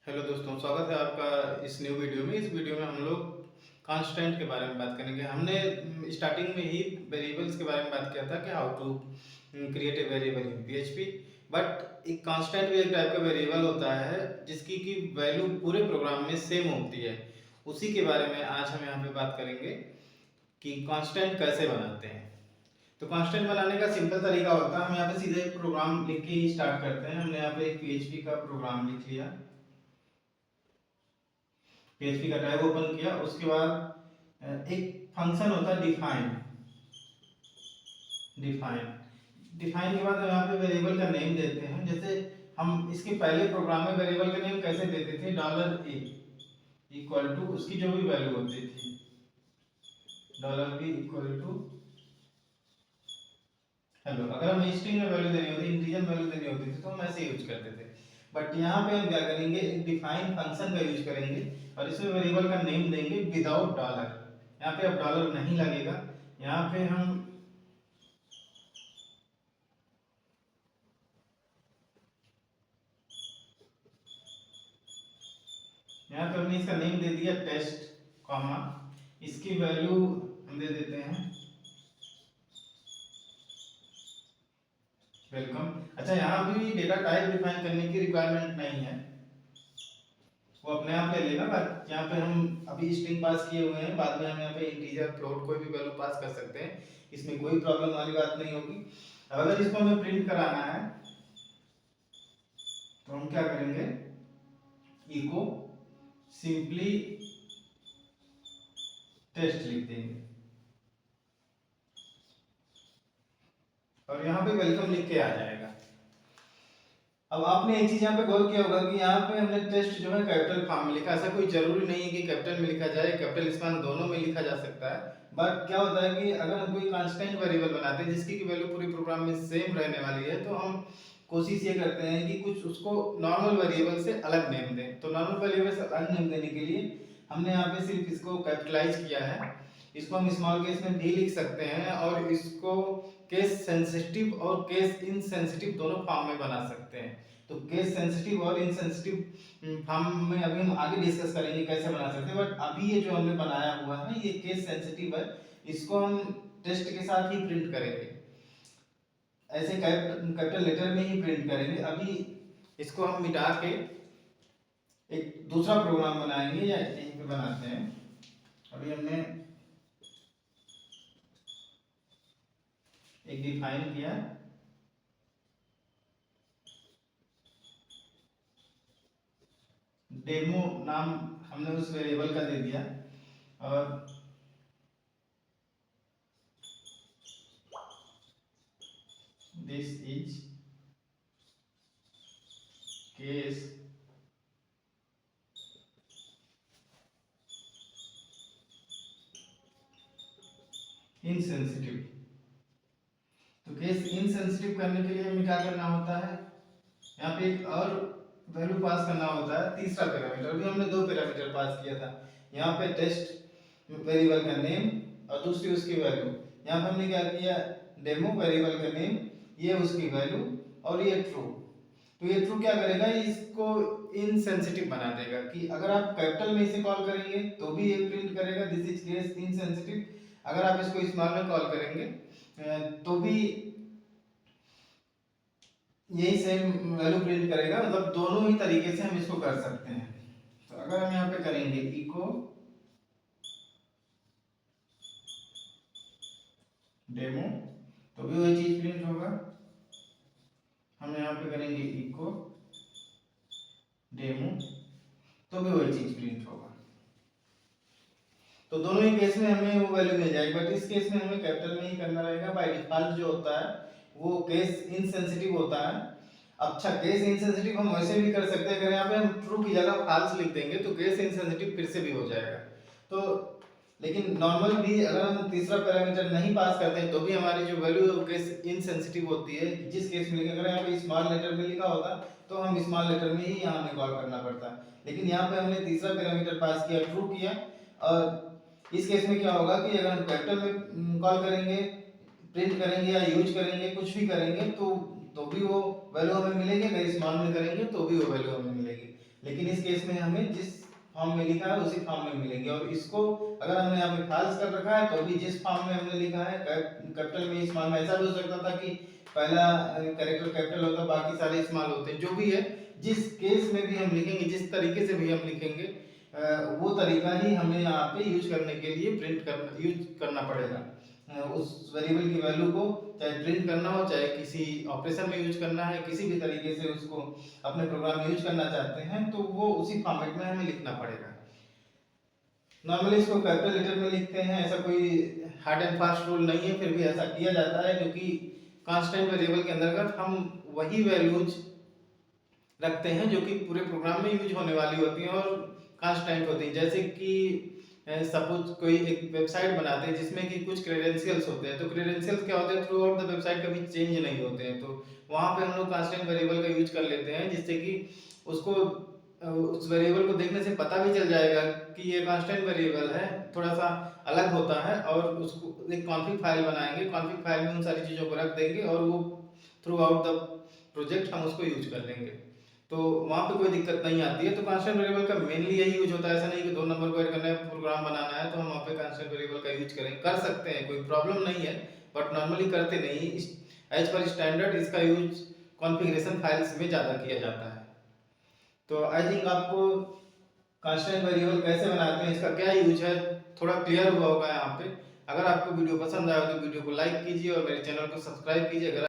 Hello दोस्तों, स्वागत है आपका इस न्यू वीडियो में। इस वीडियो में हम लोग कांस्टेंट के बारे में बात करेंगे। हमने स्टार्टिंग में ही वेरिएबल्स के बारे में बात किया था कि how to create a variable in PHP. But एक कांस्टेंट भी एक टाइप का वेरिएबल होता है जिसकी की वैल्यू पूरे प्रोग्राम में सेम होती है। उसी के बारे में आज हम यहाँ पे बात करेंगे कि कांस्टेंट कैसे बनाते हैं। तो कांस्टेंट बनाने का सिंपल तरीका होता है, हम यहाँ पे सीधे एक प्रोग्राम लिख के ही स्टार्ट करते हैं। हमने यहाँ पे एक पीएचपी का प्रोग्राम लिख लिया, पीएचपी का टैब ओपन किया। उसके बाद एक फंक्शन होता है डिफाइन। डिफाइन डिफाइन के बाद हम यहाँ पे वेरिएबल का नेम देते हैं। जैसे हम इसके पहले प्रोग्राम में वेरिएबल का नेम कैसे देते थे, $a इक्वल टू उसकी जो भी वैल्यू होती थी, $b इक्वल टू हेलो। अगर हमें स्ट्रिंग में वैल्यू देनी होती, इंटीजर वैल्यू देनी होती थी तो हम ऐसे यूज करते थे। बट यहाँ पे हम क्या करेंगे, एक डिफाइन फंक्शन का यूज करेंगे और इसमें वेरिएबल का नेम देंगे विदाउट डॉलर। यहाँ पे अब डॉलर नहीं लगेगा। यहाँ पे हम यहाँ पे हमने इसका नेम दे दिया टेस्ट कॉमा, इसकी वैल्यू हम दे देते हैं वेलकम। अच्छा, यहाँ भी डेटा टाइप डिफाइन करने की रिक्वायरमेंट नहीं है, वो अपने आप ले लेगा। बट यहाँ पे हम अभी स्ट्रिंग पास किए हुए हैं, बाद में हम यहाँ पे इंटीजर फ्लोट कोई भी वैल्यू पास कर सकते हैं, इसमें कोई प्रॉब्लम वाली बात नहीं होगी। अब अगर इसको हमें प्रिंट कराना है तो हम क्या करेंगे, इको सिंपली टेस्ट लिख देंगे और यहाँ पे वेलकम लिख के आ जाएगा। अब आपने एक चीज यहाँ पे गौर किया होगा कि यहाँ पे हमने टेस्ट जो है कैपिटल फॉर्म में लिखा। ऐसा कोई जरूरी नहीं है कि कैपिटल में लिखा जाए, कैपिटल स्मॉल दोनों में लिखा जा सकता है। बट क्या होता है कि अगर हम कोई कांस्टेंट वेरिएबल बनाते हैं जिसकी की वैल्यू पूरी प्रोग्राम में सेम रहने वाली है, तो हम कोशिश ये करते हैं कि कुछ उसको नॉर्मल वेरिएबल से अलग नेम दें। तो नॉर्मल वेरिएबल से अलग नेम देने के लिए हमने यहाँ पे सिर्फ इसको कैपिटलाइज किया है। इसको हम स्मॉल केस में भी लिख सकते हैं और इसको केस सेंसिटिव और केस इनसेंसिटिव दोनों फॉर्म में बना सकते हैं। तो केस सेंसिटिव और इनसेंसिटिव फॉर्म में अभी हम आगे डिस्कस करेंगे कैसे बना सकते हैं। बट अभी ये जो हमने बनाया हुआ है ये केस सेंसिटिव है, इसको हम टेस्ट के साथ ही प्रिंट करेंगे, ऐसे कैपिटल लेटर में ही प्रिंट करेंगे। अभी इसको हम मिटा के एक दूसरा प्रोग्राम बनाएंगे या यहीं पे बनाते हैं। अभी हमने एक डिफाइन किया, डेमो नाम हमने उस वेरिएबल का दे दिया और दिस इज केस इनसेंसिटिव। तो केस इनसेंसिटिव करने के लिए हमें क्या करना होता है, यहाँ पे एक और वैल्यू पास करना होता है, तीसरा पैरामीटर। अभी हमने दो पैरामीटर पास किया था, यहाँ पे टेस्ट वेरिएबल का नेम और दूसरी उसकी वैल्यू। यहाँ पे हमने क्या किया, डेमो वेरिएबल का नेम, ये उसकी वैल्यू और ये ट्रू। तो ये ट्रू क्या करेगा, इसको इनसेंसिटिव बना देगा कि अगर आप कैपिटल में इसे कॉल करेंगे तो भी ये प्रिंट करेगा दिस इज केस इनसेंसिटिव। अगर आप इसको स्मॉल में कॉल करेंगे तो भी यही सेम वैल्यू प्रिंट करेगा। मतलब दोनों ही तरीके से हम इसको कर सकते हैं। तो अगर हम यहाँ पे करेंगे इको डेमो तो भी वही चीज प्रिंट होगा। हम यहाँ पे करेंगे इको डेमो तो भी वही चीज प्रिंट होगा। तो दोनों ही केस में हमें वो वैल्यू मिल जाएगी। बट इस केस में हमें कैपिटल में ही करना रहेगा। बाय डिफॉल्ट जो होता है वो केस इनसेंसिटिव होता है। अच्छा, केस इनसेंसिटिव हम वैसे भी कर सकते हैं, अगर यहाँ पे हम ट्रू की जगह फॉल्स लिख देंगे तो केस इनसेंसिटिव फिर से भी हो जाएगा। तो लेकिन नॉर्मल भी अगर हम तीसरा पैरामीटर नहीं पास करते हैं तो भी हमारी जो वैल्यू है केस इनसेंसिटिव होती है। जिस केस में अगर यहाँ पे स्मॉल लेटर में लिखा होता तो हम स्मॉल लेटर में ही यहाँ हमें कॉल करना पड़ता, लेकिन यहाँ पे हमने तीसरा पैरामीटर पास किया, ट्रू किया। और इस केस में क्या होगा कि अगर हम कैपिटल में कॉल करेंगे, प्रिंट करेंगे या यूज करेंगे, कुछ भी करेंगे तो भी वो वैल्यू हमें मिलेगी। अगर स्मॉल में करेंगे तो भी वो वैल्यू हमें मिलेगी। लेकिन इस केस में हमें जिस फॉर्म में लिखा है उसी फॉर्म में मिलेंगे। और इसको अगर हमने यहाँ पे फाल्स कर रखा है तो भी जिस फॉर्म में हमने लिखा है कैपिटल में स्मॉल में, ऐसा भी हो सकता था कि पहला कैरेक्टर कैपिटल होता बाकी सारे स्मॉल होते, जो भी है जिस केस में भी हम लिखेंगे, जिस तरीके से भी हम लिखेंगे वो तरीका ही हमें यहाँ पे यूज करने के लिए यूज करना पड़ेगा। उस वेरिएबल की वैल्यू को चाहे प्रिंट करना हो, चाहे किसी ऑपरेशन में यूज करना है, किसी भी तरीके से उसको अपने प्रोग्राम में यूज करना चाहते हैं तो वो उसी फॉर्मेट में हमें लिखना पड़ेगा। नॉर्मली इसको कैपिटल लेटर में लिखते हैं, ऐसा कोई हार्ड एंड फास्ट रूल नहीं है, फिर भी ऐसा किया जाता है क्योंकि कांस्टेंट वेरिएबल के अंतर्गत हम वही वैल्यूज रखते हैं जो कि पूरे प्रोग्राम में यूज होने वाली होती हैं और कांस्टेंट होती हैं। जैसे कि सपोज कोई एक वेबसाइट बनाते हैं जिसमें कि कुछ क्रेडेंशियल्स होते हैं, तो क्रेडेंशियल्स क्या होते हैं, थ्रू आउट द वेबसाइट कभी चेंज नहीं होते हैं, तो वहाँ पे हम लोग कांस्टेंट वेरिएबल का यूज कर लेते हैं जिससे कि उसको उस वेरिएबल को देखने से पता भी चल जाएगा कि ये कांस्टेंट वेरिएबल है, थोड़ा सा अलग होता है, और उसको एक कॉन्फिग फाइल बनाएंगे, कॉन्फिग फाइल में उन सारी चीज़ों को रख देंगे और वो थ्रू आउट द प्रोजेक्ट हम उसको यूज कर लेंगे, तो वहाँ पे कोई दिक्कत नहीं आती है। तो कांस्टेंट वेरिएबल का मेनली यही यूज होता है, ऐसा नहीं कि 2 नंबर को ऐड करना है, प्रोग्राम बनाना है तो हम वहाँ पे कांस्टेंट वेरिएबल का यूज करें, कर सकते हैं, कोई प्रॉब्लम नहीं है, बट नॉर्मली करते नहीं। एज पर स्टैंडर्ड इसका यूज कॉन्फ़िगरेशन फाइल्स में ज़्यादा किया जाता है। तो आई थिंक आपको कांस्टेंट वेरिएबल कैसे बनाते हैं, इसका क्या यूज है, थोड़ा क्लियर हुआ होगा यहाँ पे। अगर आपको वीडियो पसंद आया तो वीडियो को लाइक कीजिए और मेरे चैनल को सब्सक्राइब कीजिए। अगर